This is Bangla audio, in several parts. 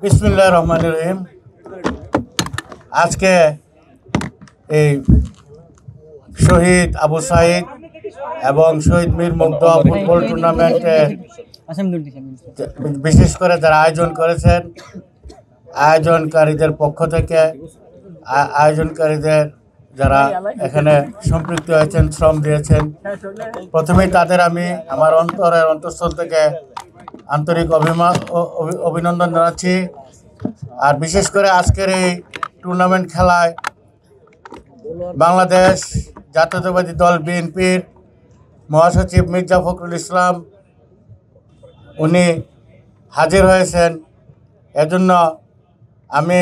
বিসমিল্লাহির রহমানির রহিম। আজকে এই শহীদ আবু সাঈদ এবং শহীদ মীর মুগ্ধ ফুটবল টুর্নামেন্টে বিশেষ করে যারা আয়োজন করেছেন, আয়োজনকারীদের পক্ষ থেকে আয়োজনকারীদের যারা এখানে সম্পৃক্ত হয়েছেন, শ্রম দিয়েছেন, প্রথমেই তাদের আমি আমার অন্তঃস্থল থেকে আন্তরিক অভিনন্দন জানাচ্ছি। আর বিশেষ করে আজকের এই টুর্নামেন্ট খেলায় বাংলাদেশ জাতীয়তাবাদী দল বিএনপির মহাসচিব মির্জা ফখরুল ইসলাম উনি হাজির হয়েছেন। এজন্য আমি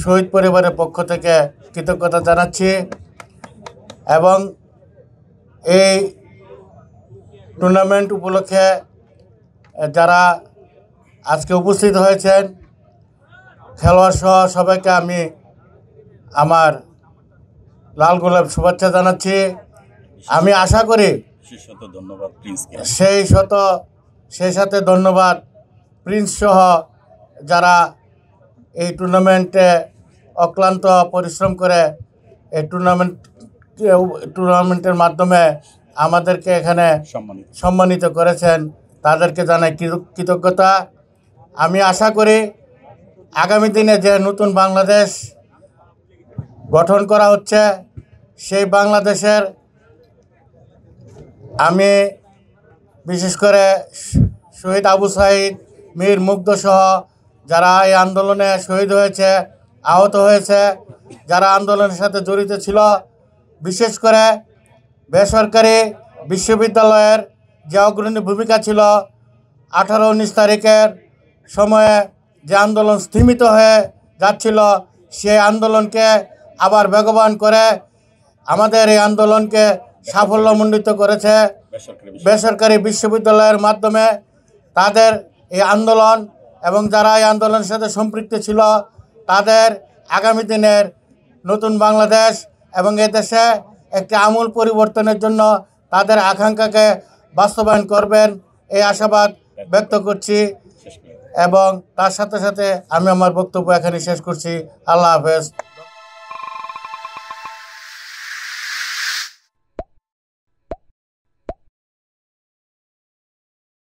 শহীদ পরিবারের পক্ষ থেকে কৃতজ্ঞতা জানাচ্ছি এবং এই টুর্নামেন্ট উপলক্ষে যারা আজকে উপস্থিত হয়েছেন, খেলোয়াড় সহ সবাইকে আমি আমার লাল গোলাপ শুভেচ্ছা জানাচ্ছি। আমি আশা করি সেই সাথে ধন্যবাদ প্রিন্স সহ যারা এই টুর্নামেন্টে অক্লান্ত পরিশ্রম করে এই টুর্নামেন্টের মাধ্যমে আমাদেরকে এখানে সম্মানিত করেছেন, তাদেরকে জানাই কৃতজ্ঞতা। আমি আশা করি আগামী দিনে যে নতুন বাংলাদেশ গঠন করা হচ্ছে, সেই বাংলাদেশের আমি বিশেষ করে শহীদ আবু সাঈদ, মীর মুগ্ধ সহ যারা এই আন্দোলনে শহীদ হয়েছে, আহত হয়েছে, যারা আন্দোলনের সাথে জড়িত ছিল, বিশেষ করে বেসরকারি বিশ্ববিদ্যালয়ের যে অগ্রণী ভূমিকা ছিল 18-19 তারিখের সময়ে যে আন্দোলন স্থিমিত হয়ে যাচ্ছিল, সেই আন্দোলনকে আবার বেগবান করে আমাদের এই আন্দোলনকে সাফল্যমণ্ডিত করেছে বেসরকারি বিশ্ববিদ্যালয়ের মাধ্যমে। তাদের এই আন্দোলন এবং যারা এই আন্দোলনের সাথে সম্পৃক্ত ছিল, তাদের আগামী দিনের নতুন বাংলাদেশ এবং এদেশে একটি আমূল পরিবর্তনের জন্য তাদের আকাঙ্ক্ষাকে বাস্তবায়ন করবেন, এই আশাবাদ ব্যক্ত করছি এবং তার সাথে সাথে আমি আমার বক্তব্য এখানে শেষ করছি। আল্লাহ হাফেজ।